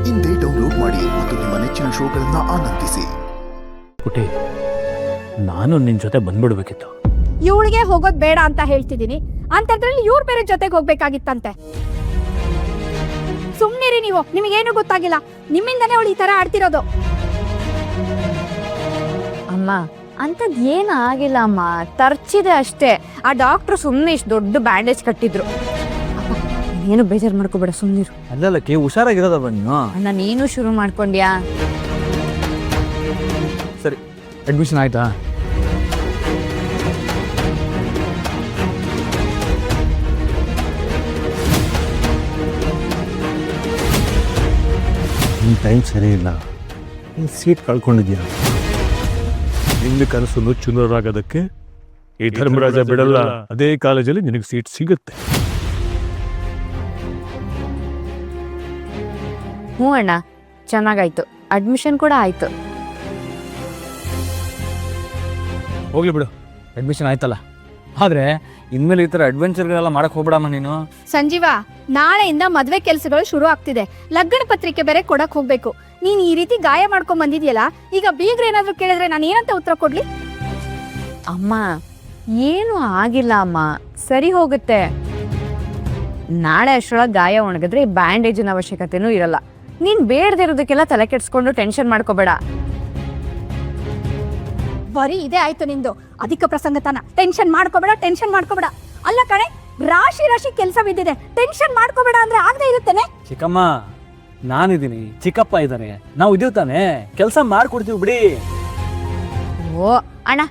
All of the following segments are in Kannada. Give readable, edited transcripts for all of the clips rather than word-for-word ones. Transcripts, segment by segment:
ಇಂದೇ ಡೌನ್ಲೋಡ್ ಮಾಡಿ ಮತ್ತು ನಿಮ್ಮ ನೆಚ್ಚಿನ ಶೋಗಳನ್ನ ಆನಂದಿಸಿ. ಪುಟಿ, ನಾನು ನಿನ್ ಜೊತೆ ಬಂದ್ಬಿಡ್ಬೇಕಿತ್ತು. ಇವಳಿಗೆ ಹೋಗೋದ್ ಬೇಡ ಅಂತ ಹೇಳ್ತಿದ್ದೀನಿ, ಅಂತದ್ರಲ್ಲಿ ಇವ್ರ ಬೇರೆ ಜೊತೆಗೆ ಹೋಗ್ಬೇಕಾಗಿತ್ತಂತೆ. ಸುಮ್ನಿರಿ ನೀವು, ನಿಮಗೇನು ಗೊತ್ತಾಗಿಲ್ಲ. ನಿಮ್ಮಿಂದನೇ ಅವಳು ಈ ತರ ಆಡ್ತಿರೋದು. ಅಮ್ಮ, ಅಂತದ್ ಏನು ಆಗಿಲ್ಲ ಅಮ್ಮ, ತರ್ಚಿದೆ ಅಷ್ಟೇ. ಆ ಡಾಕ್ಟ್ರು ಸುಮ್ಮನೆ ಇಷ್ಟು ದೊಡ್ಡ ಬ್ಯಾಂಡೇಜ್ ಕಟ್ಟಿದ್ರು. ಏನು ಬೇಜಾರು ಮಾಡ್ಕೋಬೇಡ, ಸುಮ್ಮನಿರು. ಅಲ್ಲಕ್ಕೆ ಹುಷಾರಾಗಿರೋದಲ್ವ ನೀನು? ಅಣ್ಣ, ನೀನು ಶುರು ಮಾಡ್ಕೊಂಡ್ಯಾ? ಸರಿ, ಅಡ್ಮಿಷನ್ ಆಯ್ತಾ? ನಿನ್ನ ಟೈಮ್ ಸರಿ ಇಲ್ಲ, ನೀನು ಸೀಟ್ ಕಳ್ಕೊಂಡಿದ್ಯಾ. ನಿನ್ನ ಕನಸು ನುಚ್ಚುನೂರಾಗೋದಕ್ಕೆ ಈ ಧರ್ಮರಾಜ ಬಿಡಲ್ಲ. ಅದೇ ಕಾಲೇಜಲ್ಲಿ ನಿನಗೆ ಸೀಟ್ ಸಿಗುತ್ತೆ. ಹ್ಞೂ ಅಣ್ಣ, ಚೆನ್ನಾಗಾಯ್ತು. ಅಡ್ಮಿಷನ್ ಕೂಡ ಆಯ್ತು. ಹೋಗ್ಲಿ ಬಿಡು, ಅಡ್ಮಿಷನ್ ಆಯ್ತಲ್ಲ. ಆದ್ರೆ ಇನ್ಮೇಲೆ ಈ ಥರ ಅಡ್ವೆಂಚರ್ಗಳೆಲ್ಲ ಮಾಡಕ್ ಹೋಗ್ಬಿಡಮ್ಮ ನೀನು. ಸಂಜೀವ, ನಾಳೆಯಿಂದ ಮದ್ವೆ ಕೆಲಸಗಳು ಶುರು ಆಗ್ತಿದೆ. ಲಗ್ನ ಪತ್ರಿಕೆ ಬೇರೆ ಕೊಡಕ್ ಹೋಗ್ಬೇಕು. ನೀನ್ ಈ ರೀತಿ ಗಾಯ ಮಾಡ್ಕೊಂಡ್ ಬಂದಿದ್ಯಲ್ಲ, ಈಗ ಬೀಗ್ರೇನಾದ್ರೂ ಕೇಳಿದ್ರೆ ನಾನು ಏನಂತ ಉತ್ತರ ಕೊಡ್ಲಿ? ಅಮ್ಮ, ಏನು ಆಗಿಲ್ಲ ಅಮ್ಮ, ಸರಿ ಹೋಗುತ್ತೆ. ನಾಳೆ ಅಷ್ಟರೊಳಗೆ ಗಾಯ ಒಣಗಿದ್ರೆ ಈ ಬ್ಯಾಂಡೇಜಿನ ಅವಶ್ಯಕತೆನೂ ಇರಲ್ಲ. ನೀನ್ ಬೇಡದಿರೋದಕ್ಕೆಲ್ಲ ತಲೆ ಕೆಡ್ಸ್ಕೊಂಡು ಟೆನ್ಷನ್ ಮಾಡ್ಕೋಬೇಡ. ಬರೀ ಇದೇ ಆಯ್ತು ನಿಂದು ಅಧಿಕ ಪ್ರಸಂಗತನ. ಟೆನ್ಷನ್ ಮಾಡ್ಕೋಬೇಡ, ಟೆನ್ಷನ್ ಮಾಡ್ಕೋಬೇಡ. ಅಲ್ಲ ಕಣೆ, ರಾಶಿ ರಾಶಿ ಕೆಲಸ ಬಿದ್ದಿದೆ, ಟೆನ್ಷನ್ ಮಾಡ್ಕೋಬೇಡ ಅಂದ್ರೆ ಆಗದೆ ಇರುತ್ತೇನೆ. ಚಿಕ್ಕಮ್ಮ, ನಾನಿದ್ದೀನಿ, ಚಿಕ್ಕಪ್ಪ ಇದ್ದಾನೆ, ನಾವು ಇದೀವಿ ತಾನೆ, ಕೆಲಸ ಮಾಡ್ಕೊಡ್ತೀವಿ ಬಿಡಿ. ಓ ಅಣ್ಣ,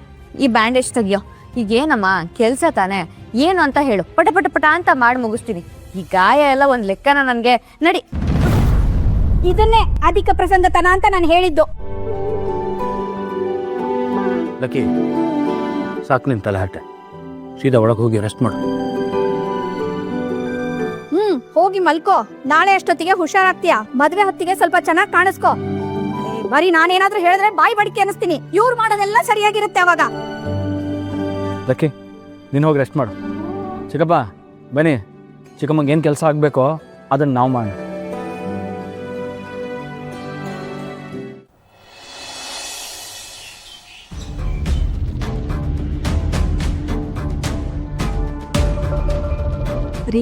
ಈ ಬ್ಯಾಂಡೇಜ್ ತೆಗಿಯೋ. ಈಗೇನಮ್ಮ ಕೆಲಸ ತಾನೆ, ಏನು ಅಂತ ಹೇಳು, ಪಟ ಪಟ ಪಟ ಅಂತ ಮಾಡಿ ಮುಗಿಸ್ತೀನಿ. ಈ ಗಾಯ ಎಲ್ಲ ಒಂದ್ ಲೆಕ್ಕನ ನನ್ಗೆ. ನಡಿ. ಇದನ್ನೇ ಅಧಿಕ ಪ್ರಸಂಗತನ ಅಂತ ನಾನು ಹೇಳಿದ್ದು. ಲಕ್ಕಿ, ಸಾಕು ನಿನ್ ತಲೆ ಹರಟೆ. ಸೀದಾ ಒಳಗೆ ಹೋಗಿ ರೆಸ್ಟ್ ಮಾಡು. ಹೋಗಿ ಮಲ್ಕೋ. ನಾಳೆ ಅಷ್ಟೊತ್ತಿಗೆ ಹುಷಾರಾಗ್ತೀಯ. ಮದ್ವೆ ಹೊತ್ತಿಗೆ ಸ್ವಲ್ಪ ಚೆನ್ನಾಗಿ ಕಾಣಿಸ್ಕೋ. ಬರೀ ನಾನೇನಾದ್ರೂ ಹೇಳಿದ್ರೆ ಬಾಯಿ ಬಡಿಕೆ ಅನಿಸ್ತೀನಿ. ಇವ್ರು ಮಾಡೋದೆಲ್ಲ ಸರಿಯಾಗಿರುತ್ತೆ ಅವಾಗ. ಲಕ್ಕಿ, ನೀನು ಹೋಗಿ ರೆಸ್ಟ್ ಮಾಡು. ಚಿಕ್ಕಪ್ಪ ಬನ್ನಿ, ಚಿಕ್ಕಮ್ಮಂಗೆ ಏನು ಕೆಲಸ ಆಗಬೇಕೋ ಅದನ್ನು ನಾವು ಮಾಡೋಣ. ರೀ,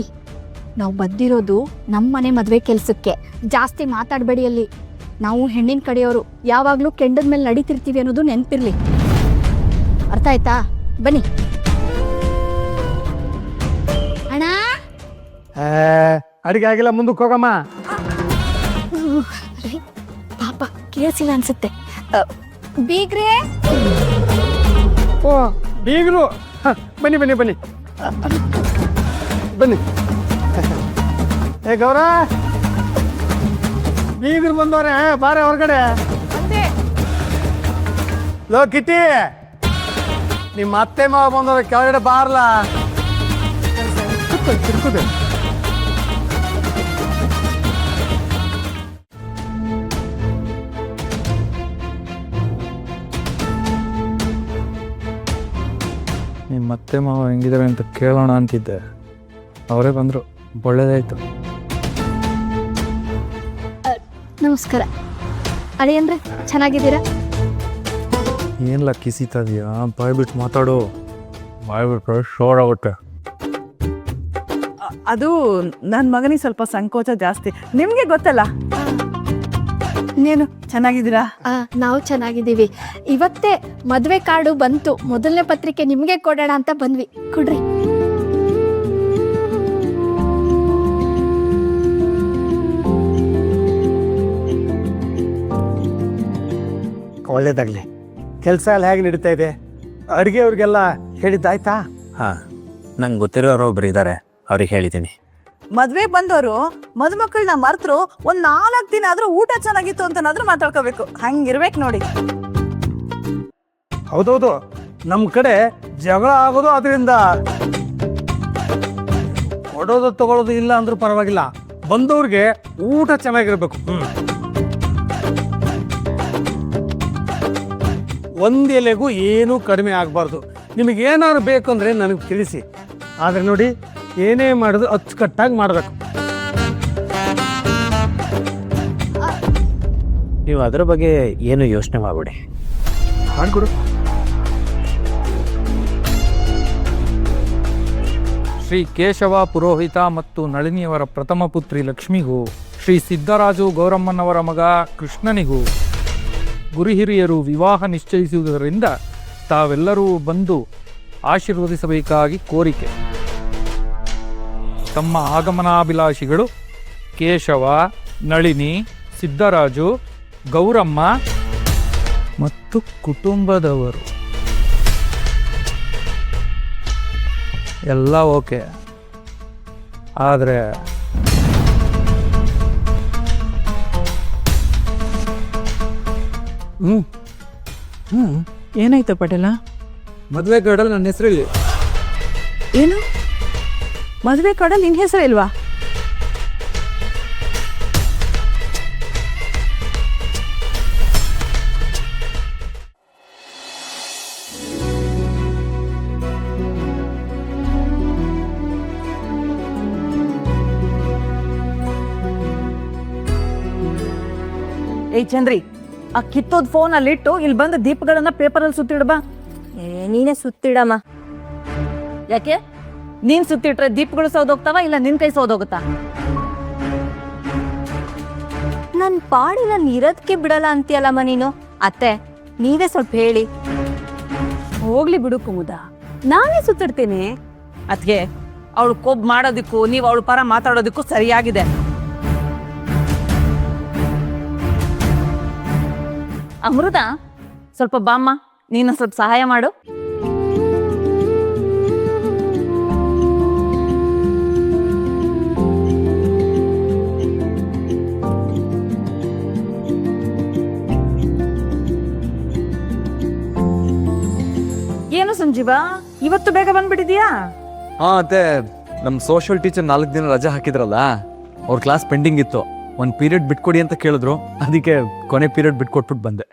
ನಾವು ಬಂದಿರೋದು ನಮ್ಮನೆ ಮದ್ವೆ ಕೆಲ್ಸಕ್ಕೆ. ಜಾಸ್ತಿ ಮಾತಾಡಬೇಡಿ ಅಲ್ಲಿ. ನಾವು ಹೆಣ್ಣಿನ ಕಡೆಯವರು, ಯಾವಾಗಲೂ ಕೆಂಡದ ಮೇಲೆ ನಡೀತಿರ್ತೀವಿ ಅನ್ನೋದು ನೆನಪಿರ್ಲಿ. ಅರ್ಥ ಆಯ್ತಾ? ಬನ್ನಿ. ಅಣ್ಣ, ಅಡಿಗೆ ಆಗಿಲ್ಲ, ಮುಂದಕ್ಕೆ ಹೋಗಮ್ಮ. ಪಾಪ ಕೇಳಿಸಿಲ್ಲ ಅನ್ಸುತ್ತೆ. ಬೀಗ್ರೆ, ಓ ಬೀಗರು, ಬನ್ನಿ ಬನ್ನಿ ಬನ್ನಿ ಬನ್ನಿ. ಏ ಗೌರ, ಬೀಗರು ಬಂದವ್ರೆ, ಬಾರೆ ಹೊರಗಡೆ. ಲೋ ಕಿಟ್ಟಿ, ನಿಮ್ಮ ಅತ್ತೆ ಮಾವ ಬಂದವ್ರೆ, ಕೆಳಗಡೆ ಬಾರ್ಲ. ತಿರ್ಕುದೆ. ನಿಮ್ಮ ಅತ್ತೆ ಮಾವ ಹೆಂಗಿದ್ದಾರೆ ಅಂತ ಕೇಳೋಣ ಅಂತಿದ್ದೆ, ಅವರೇ ಬಂದರು, ಒಳ್ಳೇದಾಯ್ತು. ನಮಸ್ಕಾರ. ಅಳಿಯಂದ್ರೆ ಚೆನ್ನಾಗಿದ್ದೀರಾ? ಏನಿಲ್ಲ, ಕಿಸಿತಾ ಇದೆಯಾ? ಬಾಯ್ ಬಿಟ್ಟು ಮಾತಾಡು. ಬಾಯ್ ಬಿಟ್ರೆ ಶೋರ್ ಆಗುತ್ತೆ. ಅದು ನನ್ನ ಮಗನಿಗೆ ಸ್ವಲ್ಪ ಸಂಕೋಚ ಜಾಸ್ತಿ, ನಿಮಗೆ ಗೊತ್ತಲ್ಲ. ಇನ್ನೇನು, ಚೆನ್ನಾಗಿದ್ದೀರಾ? ನಾವು ಚೆನ್ನಾಗಿದ್ದೀವಿ. ಇವತ್ತೇ ಮದ್ವೆ ಕಾರ್ಡು ಬಂತು. ಮೊದಲನೇ ಪತ್ರಿಕೆ ನಿಮ್ಗೆ ಕೊಡೋಣ ಅಂತ ಬಂದ್ವಿ. ಕೊಡ್ರಿ. ಒಳ್ಳೇದಾಗಲಿ. ಕೆಲಸ ಎಲ್ಲ ಹೇಗೆ ನಡೀತಾ ಇದೆ? ಅಡುಗೆ ಅವ್ರಿಗೆಲ್ಲ ಹೇಳಿದ್ದಾಯ್ತಾ? ಹಾಂ, ನಂಗೆ ಗೊತ್ತಿರೋರು ಒಬ್ರು ಇದ್ದಾರೆ, ಅವ್ರಿಗೆ ಹೇಳಿದ್ದೀನಿ. ಮದ್ವೆಗೆ ಬಂದವರು ಮದುಮಕ್ಕಳನ್ನ ಮರ್ತರು ಒಂದ್ 4 ದಿನ ಆದ್ರೂ ಊಟ ಚೆನ್ನಾಗಿತ್ತು ಅಂತನಾದ್ರೂ ಮಾತಾಡ್ಕೋಬೇಕು. ಹಂಗಿರ್ಬೇಕು ನೋಡಿ. ಹೌದೌದು, ನಮ್ಮ ಕಡೆ ಜಗಳ ಆಗೋದು ಅದರಿಂದ. ಕೊಡೋದು ತಗೊಳ್ಳೋದು ಇಲ್ಲ ಅಂದ್ರೂ ಪರವಾಗಿಲ್ಲ, ಬಂದವ್ರಿಗೆ ಊಟ ಚೆನ್ನಾಗಿರ್ಬೇಕು. ಒಂದು ಎಲೆಗೂ ಏನೂ ಕಡಿಮೆ ಆಗಬಾರ್ದು. ನಿಮಗೇನಾದ್ರು ಬೇಕು ಅಂದರೆ ನನಗೆ ತಿಳಿಸಿ. ಆದರೆ ನೋಡಿ, ಏನೇ ಮಾಡೋದು ಅಚ್ಚುಕಟ್ಟಾಗಿ ಮಾಡಬೇಕು. ನೀವು ಅದರ ಬಗ್ಗೆ ಏನು ಯೋಚನೆ ಮಾಡಬೇಡಿ. ಮಾಡ್ಕೊಡು. ಶ್ರೀ ಕೇಶವ ಪುರೋಹಿತ ಮತ್ತು ನಳಿನಿಯವರ ಪ್ರಥಮ ಪುತ್ರಿ ಲಕ್ಷ್ಮಿಗೂ, ಶ್ರೀ ಸಿದ್ದರಾಜು ಗೌರಮ್ಮನವರ ಮಗ ಕೃಷ್ಣನಿಗೂ ಗುರುಹಿರಿಯರು ವಿವಾಹ ನಿಶ್ಚಯಿಸುವುದರಿಂದ ತಾವೆಲ್ಲರೂ ಬಂದು ಆಶೀರ್ವದಿಸಬೇಕಾಗಿ ಕೋರಿಕೆ. ತಮ್ಮ ಆಗಮನಾಭಿಲಾಷಿಗಳು ಕೇಶವ, ನಳಿನಿ, ಸಿದ್ದರಾಜು, ಗೌರಮ್ಮ ಮತ್ತು ಕುಟುಂಬದವರು. ಎಲ್ಲ ಓಕೆ, ಆದರೆ ಏನಾಯ್ತು ಪಟೇಲ? ಮದುವೆ ಕಾರ್ಡಲ್ಲಿ ನನ್ನ ಹೆಸರು ಹೇಳಿ. ಏನು ಮದುವೆ ಕಾರ್ಡಲ್ಲಿ ನಿನ್ ಹೆಸರು ಇಲ್ವಾ? ಏಯ್ ಚಂದ್ರಿ, ಆ ಕಿತ್ತೋದ್ ಫೋನ್ ಅಲ್ಲಿಟ್ಟು ಇಲ್ಲಿ ಬಂದು ದೀಪಗಳನ್ನ ಪೇಪರಲ್ಲಿ ಸುತ್ತಿಡ್ಬಾ. ನೀನೇ ಸುತ್ತಿಡಮ್ಮ. ಯಾಕೆ? ನೀನ್ ಸುತ್ತಿಟ್ರೆ ದೀಪಗಳು ಸೌದೋಗ್ತಾವ ಇಲ್ಲ ನಿನ್ ಕೈ ಸೌದೋಗುತ್ತಾ? ನನ್ನ ಪಾಡಿ ನಾನು ಇರೋದಕ್ಕೆ ಬಿಡಲ್ಲ ಅಂತೀಯಲ್ಲಮ್ಮ ನೀನು. ಅತ್ತೆ, ನೀವೇ ಸ್ವಲ್ಪ ಹೇಳಿ. ಹೋಗ್ಲಿ ಬಿಡು ಕುಮುದ, ನಾನೇ ಸುತ್ತಿಡ್ತೀನಿ. ಅದ್ಗೆ ಅವಳು ಕೊಬ್ಬು ಮಾಡೋದಕ್ಕೂ ನೀವು ಅವಳ ಪರ ಮಾತಾಡೋದಕ್ಕೂ ಸರಿಯಾಗಿದೆ. ಅಮೃತ, ಸ್ವಲ್ಪ ಬಾಮ್ಮ, ನೀನು ಸ್ವಲ್ಪ ಸಹಾಯ ಮಾಡು. ಏನು ಸಂಜೀವ, ಇವತ್ತು ಬೇಗ ಬಂದ್ಬಿಟ್ಟಿದ್ಯಾ? ಹಾಂ ಅತ್ತೆ, ನಮ್ಮ ಸೋಷಿಯಲ್ ಟೀಚರ್ 4 ದಿನ ರಜೆ ಹಾಕಿದ್ರಲ್ಲ, ಅವ್ರ ಕ್ಲಾಸ್ ಪೆಂಡಿಂಗ್ ಇತ್ತು. ಒಂದು ಪೀರಿಯಡ್ ಬಿಟ್ಕೊಡಿ ಅಂತ ಕೇಳಿದ್ರು, ಅದಕ್ಕೆ ಕೊನೆ ಪೀರಿಯಡ್ ಬಿಟ್ಕೊಟ್ಬಿಟ್ಟು ಬಂದೆ.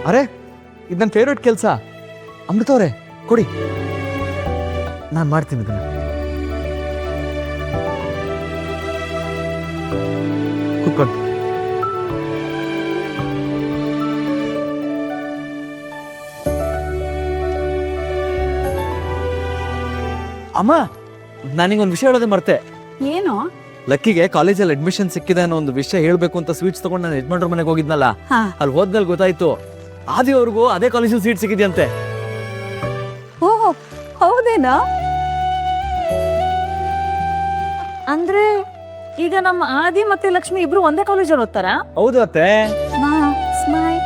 ಅರೆ, ಇದು ನನ್ನ ಫೇವ್ರೇಟ್ ಕೆಲಸ. ಅಮೃತ ಅವರೇ ಕೊಡಿ, ನಾನು ಮಾಡ್ತೀನಿ ಇದನ್ನ. ಕೂತ್ಕೊಂಡು. ಅಮ್ಮ, ನನಗೊಂದು ವಿಷಯ ಹೇಳೋದೇ ಮರ್ತೆ. ಏನು? ಲಕ್ಕಿಗೆ ಕಾಲೇಜಲ್ಲಿ ಅಡ್ಮಿಷನ್ ಸಿಕ್ಕಿದೆ ಅನ್ನೋ ಒಂದು ವಿಷಯ ಹೇಳ್ಬೇಕು ಅಂತ ಸ್ವೀಟ್ಸ್ ತಗೊಂಡು ನಾನು ಯಜಮಾನ್ರ ಮನೆಗೆ ಹೋಗಿದ್ನಲ್ಲ, ಹಾ. ಅಲ್ಲಿ ಹೋದ್ಮೇಲೆ ಗೊತ್ತಾಯ್ತು ಆದಿ ಅವ್ರಿಗೂ ಅದೇ ಕಾಲೇಜಲ್ಲಿ ಸೀಟ್ ಸಿಕ್ಕಿದ್ಯಂತೆ. ಓಹ್, ಹೌದೇನಾ? ಅಂದ್ರೆ ಈಗ ನಮ್ಮ ಆದಿ ಮತ್ತೆ ಲಕ್ಷ್ಮಿ ಇಬ್ರು ಒಂದೇ ಕಾಲೇಜಲ್ಲಿ ಓದ್ತಾರಾ? ಹೌದು ಅತ್ತೆ. ಸ್ಮೈಲ್.